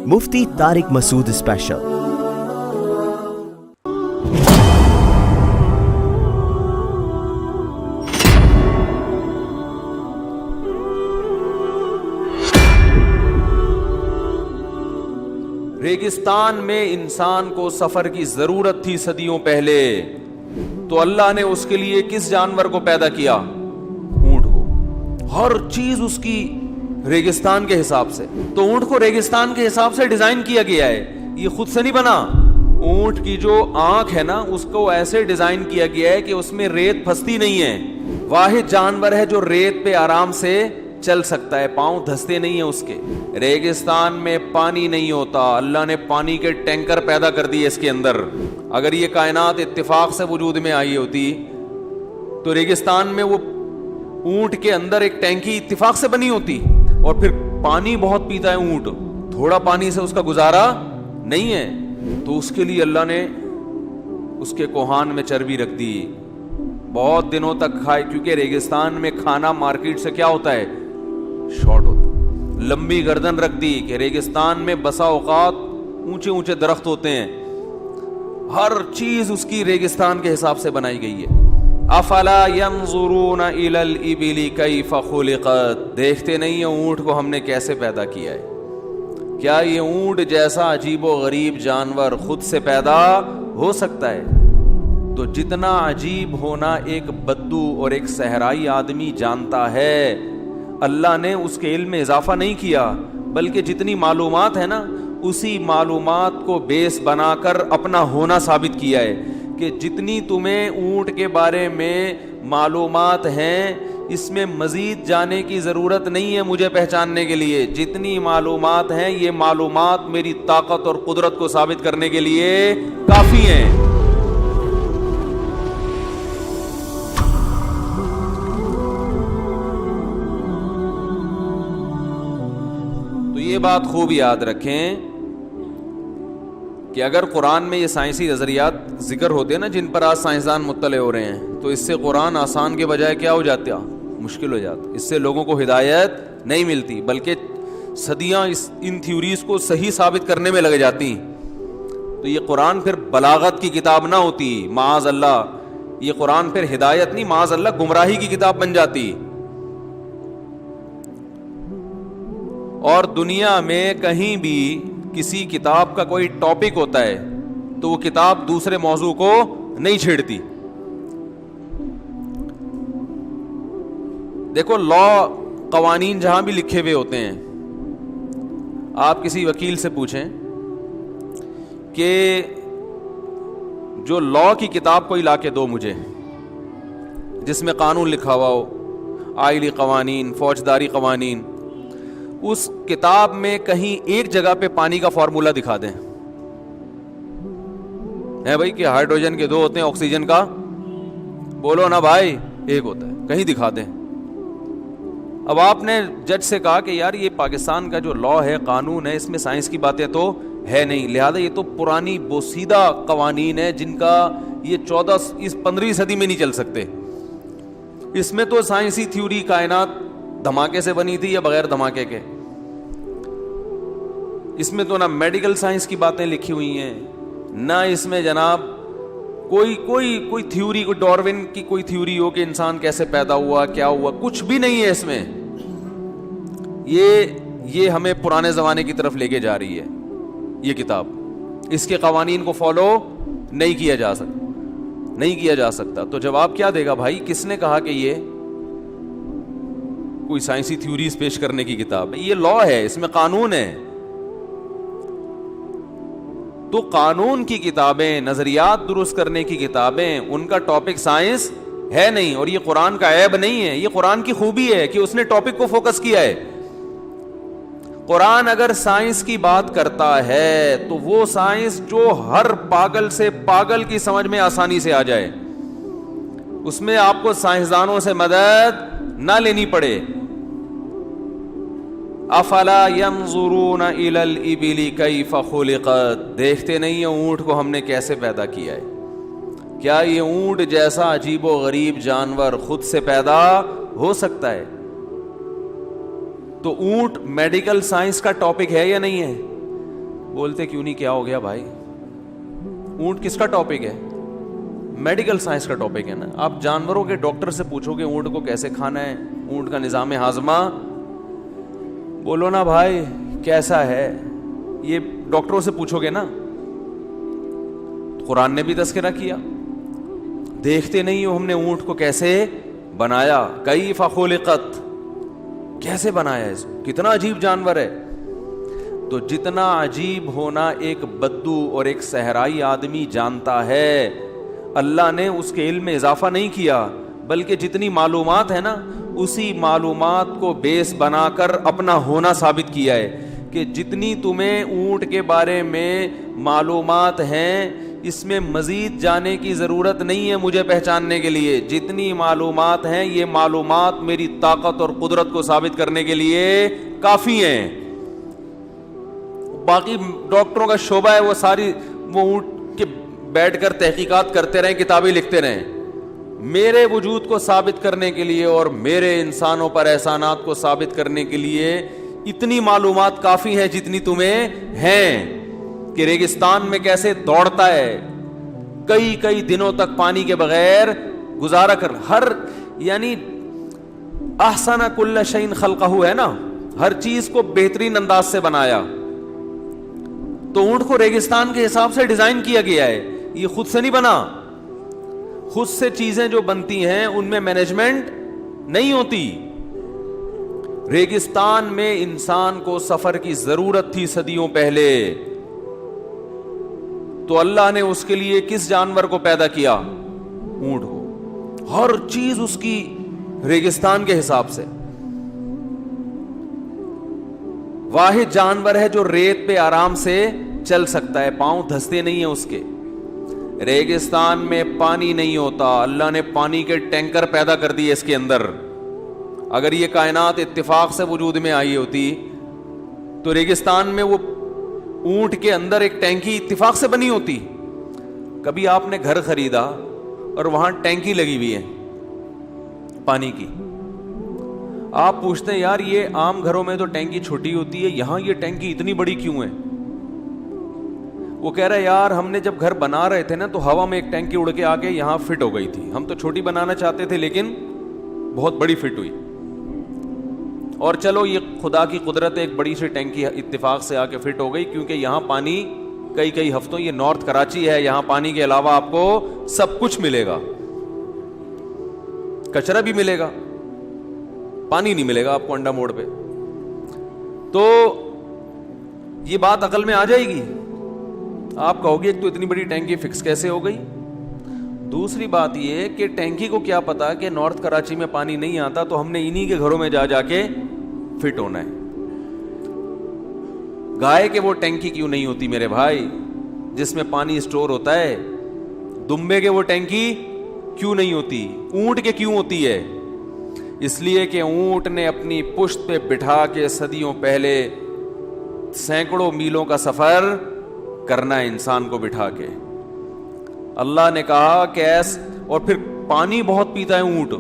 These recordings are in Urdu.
مفتی طارق مسعود اسپیشل۔ ریگستان میں انسان کو سفر کی ضرورت تھی صدیوں پہلے، تو اللہ نے اس کے لیے کس جانور کو پیدا کیا؟ اونٹ کو۔ ہر چیز اس کی ریگستان کے حساب سے، تو اونٹ کو ریگستان کے حساب سے ڈیزائن کیا گیا ہے، یہ خود سے نہیں بنا۔ اونٹ کی جو آنکھ ہے نا، اس کو ایسے ڈیزائن کیا گیا ہے کہ اس میں ریت پھنستی نہیں ہے۔ واحد جانور ہے جو ریت پہ آرام سے چل سکتا ہے، پاؤں دھستے نہیں ہیں اس کے۔ ریگستان میں پانی نہیں ہوتا، اللہ نے پانی کے ٹینکر پیدا کر دیے اس کے اندر۔ اگر یہ کائنات اتفاق سے وجود میں آئی ہوتی تو ریگستان میں وہ اونٹ کے اندر ایک ٹینکی اتفاق سے بنی ہوتی، اور پھر پانی بہت پیتا ہے اونٹ، تھوڑا پانی سے اس کا گزارا نہیں ہے، تو اس کے لیے اللہ نے اس کے کوہان میں چربی رکھ دی، بہت دنوں تک کھائے، کیونکہ ریگستان میں کھانا مارکیٹ سے کیا ہوتا ہے؟ شارٹ ہوتا۔ لمبی گردن رکھ دی کہ ریگستان میں بسا اوقات اونچے اونچے درخت ہوتے ہیں، ہر چیز اس کی ریگستان کے حساب سے بنائی گئی ہے۔ افلا ينظرون الى الابل كيف خلقت، دیکھتے نہیں ہیں اونٹ کو ہم نے کیسے پیدا کیا ہے؟ کیا یہ اونٹ جیسا عجیب و غریب جانور خود سے پیدا ہو سکتا ہے؟ تو جتنا عجیب ہونا ایک بدو اور ایک صحرائی آدمی جانتا ہے، اللہ نے اس کے علم میں اضافہ نہیں کیا، بلکہ جتنی معلومات ہے نا، اسی معلومات کو بیس بنا کر اپنا ہونا ثابت کیا ہے، کہ جتنی تمہیں اونٹ کے بارے میں معلومات ہیں، اس میں مزید جانے کی ضرورت نہیں ہے مجھے پہچاننے کے لیے۔ جتنی معلومات ہیں، یہ معلومات میری طاقت اور قدرت کو ثابت کرنے کے لیے کافی ہیں۔ تو یہ بات خوب یاد رکھیں کہ اگر قرآن میں یہ سائنسی نظریات ذکر ہوتے ہیں نا، جن پر آج سائنسدان مطلع ہو رہے ہیں، تو اس سے قرآن آسان کے بجائے کیا ہو جاتا؟ مشکل ہو جاتا۔ اس سے لوگوں کو ہدایت نہیں ملتی، بلکہ صدیاں ان تھیوریز کو صحیح ثابت کرنے میں لگ جاتی۔ تو یہ قرآن پھر بلاغت کی کتاب نہ ہوتی، معاذ اللہ۔ یہ قرآن پھر ہدایت نہیں، معاذ اللہ گمراہی کی کتاب بن جاتی۔ اور دنیا میں کہیں بھی کسی کتاب کا کوئی ٹاپک ہوتا ہے تو وہ کتاب دوسرے موضوع کو نہیں چھیڑتی۔ دیکھو، لا قوانین جہاں بھی لکھے ہوئے ہوتے ہیں، آپ کسی وکیل سے پوچھیں کہ جو لا کی کتاب کوئی لا کے دو مجھے، جس میں قانون لکھا ہوا ہو، آئلی قوانین، فوجداری قوانین، اس کتاب میں کہیں ایک جگہ پہ پانی کا فارمولا دکھا دیں، ہے بھائی کہ ہائیڈروجن کے دو ہوتے ہیں، آکسیجن کا بولو نا بھائی ایک ہوتا ہے، کہیں دکھا دیں۔ اب آپ نے جج سے کہا کہ یار یہ پاکستان کا جو لا ہے، قانون ہے، اس میں سائنس کی باتیں تو ہے نہیں، لہذا یہ تو پرانی بوسیدہ قوانین ہے جن کا یہ 15ویں صدی میں نہیں چل سکتے، اس میں تو سائنسی تھیوری کائنات دھماکے سے بنی تھی یا بغیر دھماکے کے، اس میں تو نہ میڈیکل سائنس کی باتیں لکھی ہوئی ہیں، نہ اس میں جناب کوئی تھیوری، کوئی ڈاروین کی کوئی تھیوری ہو کہ انسان کیسے پیدا ہوا، کیا ہوا، کچھ بھی نہیں ہے اس میں۔ یہ ہمیں پرانے زمانے کی طرف لے کے جا رہی ہے یہ کتاب، اس کے قوانین کو فالو نہیں کیا جا سکتا۔ تو جواب کیا دے گا بھائی؟ کس نے کہا کہ یہ کوئی سائنسی تھیوریز پیش کرنے کی کتاب ہے؟ یہ لا ہے، اس میں قانون ہے۔ تو قانون کی کتابیں، نظریات درست کرنے کی کتابیں، ان کا ٹاپک سائنس ہے نہیں، اور یہ قرآن کا عیب نہیں ہے، یہ قرآن کی خوبی ہے کہ اس نے ٹاپک کو فوکس کیا ہے۔ قرآن اگر سائنس کی بات کرتا ہے تو وہ سائنس جو ہر پاگل سے پاگل کی سمجھ میں آسانی سے آ جائے، اس میں آپ کو سائنسدانوں سے مدد نہ لینی پڑے۔ افلا ينظرون الى الابل كيف خلقت، دیکھتے نہیں ہیں اونٹ کو ہم نے کیسے پیدا کیا ہے؟ کیا یہ اونٹ جیسا عجیب و غریب جانور خود سے پیدا ہو سکتا ہے؟ تو اونٹ میڈیکل سائنس کا ٹاپک ہے یا نہیں ہے؟ بولتے کیوں نہیں, کیا ہو گیا بھائی؟ اونٹ کس کا ٹاپک ہے؟ میڈیکل سائنس کا ٹاپک ہے نا. آپ جانوروں کے ڈاکٹر سے پوچھو کہ اونٹ کو کیسے کھانا ہے, اونٹ کا نظام ہاضمہ, بولو نا بھائی کیسا ہے, یہ ڈاکٹروں سے پوچھو گے نا. قرآن نے بھی تذکرہ کیا. دیکھتے نہیں ہو ہم نے اونٹ کو کیسے بنایا, کیف خلقت, کیسے بنایا ہے, کتنا عجیب جانور ہے. تو جتنا عجیب ہونا ایک بدو اور ایک صحرائی آدمی جانتا ہے, اللہ نے اس کے علم میں اضافہ نہیں کیا, بلکہ جتنی معلومات ہے نا اسی معلومات کو بیس بنا کر اپنا ہونا ثابت کیا ہے. کہ جتنی تمہیں اونٹ کے بارے میں معلومات ہیں اس میں مزید جانے کی ضرورت نہیں ہے مجھے پہچاننے کے لیے. جتنی معلومات ہیں یہ معلومات میری طاقت اور قدرت کو ثابت کرنے کے لیے کافی ہیں. باقی ڈاکٹروں کا شعبہ ہے وہ ساری وہ اونٹ کے بیٹھ کر تحقیقات کرتے رہیں, کتابیں لکھتے رہیں. میرے وجود کو ثابت کرنے کے لیے اور میرے انسانوں پر احسانات کو ثابت کرنے کے لیے اتنی معلومات کافی ہیں جتنی تمہیں ہیں. کہ ریگستان میں کیسے دوڑتا ہے, کئی دنوں تک پانی کے بغیر گزارا کر, ہر یعنی احسن کل شیء خلقہ ہے نا, ہر چیز کو بہترین انداز سے بنایا. تو اونٹ کو ریگستان کے حساب سے ڈیزائن کیا گیا ہے, یہ خود سے نہیں بنا. خود سے چیزیں جو بنتی ہیں ان میں مینجمنٹ نہیں ہوتی. ریگستان میں انسان کو سفر کی ضرورت تھی صدیوں پہلے, تو اللہ نے اس کے لیے کس جانور کو پیدا کیا؟ اونٹ کو. ہر چیز اس کی ریگستان کے حساب سے. واحد جانور ہے جو ریت پہ آرام سے چل سکتا ہے, پاؤں دھستے نہیں ہیں اس کے. ریگستان میں پانی نہیں ہوتا, اللہ نے پانی کے ٹینکر پیدا کر دیے اس کے اندر. اگر یہ کائنات اتفاق سے وجود میں آئی ہوتی تو ریگستان میں وہ اونٹ کے اندر ایک ٹینکی اتفاق سے بنی ہوتی. کبھی آپ نے گھر خریدا اور وہاں ٹینکی لگی ہوئی ہے پانی کی, آپ پوچھتے ہیں یار یہ عام گھروں میں تو ٹینکی چھوٹی ہوتی ہے, یہاں یہ ٹینکی اتنی بڑی کیوں ہے؟ وہ کہہ رہا ہے یار ہم نے جب گھر بنا رہے تھے نا تو ہوا میں ایک ٹینکی اڑ کے آ کے یہاں فٹ ہو گئی تھی, ہم تو چھوٹی بنانا چاہتے تھے لیکن بہت بڑی فٹ ہوئی. اور چلو یہ خدا کی قدرت ہے, ایک بڑی سی ٹینکی اتفاق سے آ کے فٹ ہو گئی, کیونکہ یہاں پانی کئی ہفتوں, یہ نارتھ کراچی ہے, یہاں پانی کے علاوہ آپ کو سب کچھ ملے گا, کچرا بھی ملے گا, پانی نہیں ملے گا آپ کو انڈا موڑ پہ. تو یہ بات عقل میں آ جائے گی, آپ کہو گے ایک تو اتنی بڑی ٹینکی فکس کیسے ہو گئی. دوسری بات یہ کہ ٹینکی کو کیا پتا کہ نارتھ کراچی میں پانی نہیں آتا تو ہم نے انہی کے گھروں میں جا کے فٹ ہونا ہے. گائے کے وہ ٹینکی کیوں نہیں ہوتی میرے بھائی جس میں پانی اسٹور ہوتا ہے؟ دمبے کے وہ ٹینکی کیوں نہیں ہوتی؟ اونٹ کے کیوں ہوتی ہے؟ اس لیے کہ اونٹ نے اپنی پشت پہ بٹھا کے صدیوں پہلے سینکڑوں میلوں کا سفر کرنا ہے انسان کو بٹھا کے. اللہ نے کہا کہ اور پھر پانی بہت پیتا ہے اونٹ,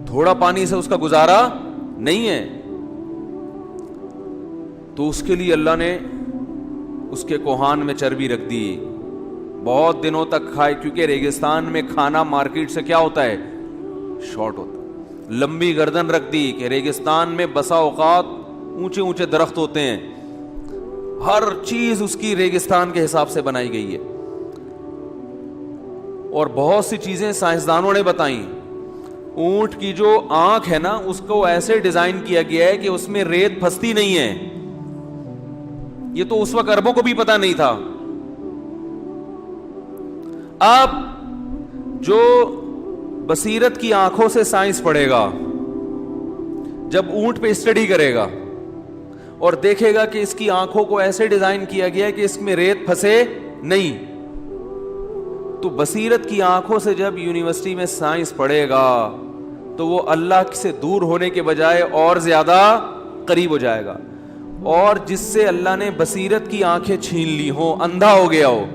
تھوڑا پانی سے اس کا گزارا نہیں ہے, تو اس کے لیے اللہ نے اس کے کوہان میں چربی رکھ دی, بہت دنوں تک کھائے, کیونکہ ریگستان میں کھانا مارکیٹ سے کیا ہوتا ہے؟ شارٹ ہوتا ہے. لمبی گردن رکھ دی کہ ریگستان میں بسا اوقات اونچے درخت ہوتے ہیں, ہر چیز اس کی ریگستان کے حساب سے بنائی گئی ہے. اور بہت سی چیزیں سائنسدانوں نے بتائیں. اونٹ کی جو آنکھ ہے نا اس کو ایسے ڈیزائن کیا گیا ہے کہ اس میں ریت پھنستی نہیں ہے. یہ تو اس وقت عربوں کو بھی پتا نہیں تھا. اب جو بصیرت کی آنکھوں سے سائنس پڑھے گا, جب اونٹ پہ اسٹڈی کرے گا اور دیکھے گا کہ اس کی آنکھوں کو ایسے ڈیزائن کیا گیا ہے کہ اس میں ریت پھنسے نہیں, تو بصیرت کی آنکھوں سے جب یونیورسٹی میں سائنس پڑھے گا تو وہ اللہ سے دور ہونے کے بجائے اور زیادہ قریب ہو جائے گا. اور جس سے اللہ نے بصیرت کی آنکھیں چھین لی ہوں, اندھا ہو گیا ہو,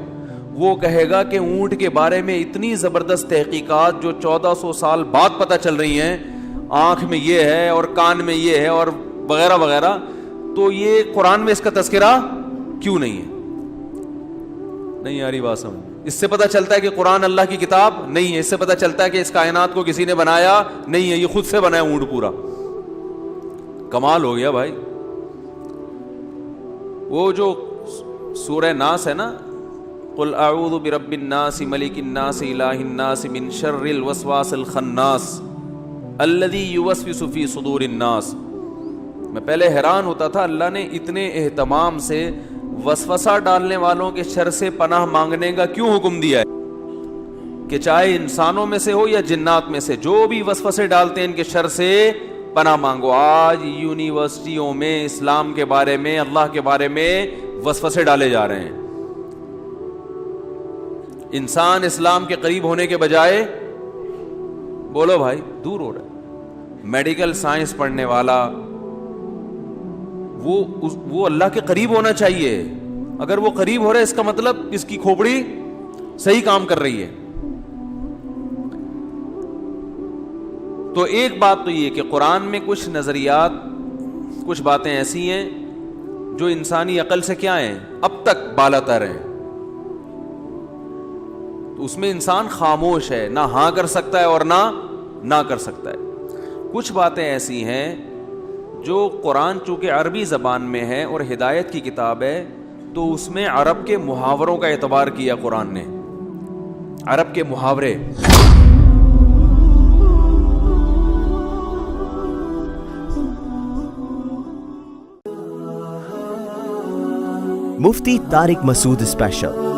وہ کہے گا کہ اونٹ کے بارے میں اتنی زبردست تحقیقات جو 1400 سال بعد پتہ چل رہی ہیں, آنکھ میں یہ ہے اور کان میں یہ ہے اور وغیرہ وغیرہ, تو یہ قرآن میں اس کا تذکرہ کیوں نہیں ہے؟ نہیں یاری بات سمجھ. اس سے پتہ چلتا ہے کہ قرآن اللہ کی کتاب نہیں ہے. اس سے پتہ چلتا ہے کہ اس کائنات کو کسی نے بنایا نہیں ہے, یہ خود سے بنایا اونٹ پورا. کمال ہو گیا بھائی. وہ جو سورہ ناس ہے نا, قل اعوذ برب الناس ملک الناس الہ الناس من شر الوسواس الخناس الذی یوسوس فی صدور الناس. میں پہلے حیران ہوتا تھا اللہ نے اتنے اہتمام سے وسوسہ ڈالنے والوں کے شر سے پناہ مانگنے کا کیوں حکم دیا ہے, کہ چاہے انسانوں میں سے ہو یا جنات میں سے, جو بھی وسوسے ڈالتے ہیں ان کے شر سے پناہ مانگو. آج یونیورسٹیوں میں اسلام کے بارے میں, اللہ کے بارے میں وسوسے ڈالے جا رہے ہیں. انسان اسلام کے قریب ہونے کے بجائے, بولو بھائی, دور ہو رہا ہے. میڈیکل سائنس پڑھنے والا وہ اللہ کے قریب ہونا چاہیے. اگر وہ قریب ہو رہا ہے اس کا مطلب اس کی کھوپڑی صحیح کام کر رہی ہے. تو ایک بات تو یہ کہ قرآن میں کچھ نظریات, کچھ باتیں ایسی ہیں جو انسانی عقل سے کیا ہیں, اب تک بالا تر ہیں. تو اس میں انسان خاموش ہے, نہ ہاں کر سکتا ہے اور نہ کر سکتا ہے. کچھ باتیں ایسی ہیں جو قرآن چونکہ عربی زبان میں ہے اور ہدایت کی کتاب ہے, تو اس میں عرب کے محاوروں کا اعتبار کیا قرآن نے. عرب کے محاورے, Mufti Tariq Masood Special.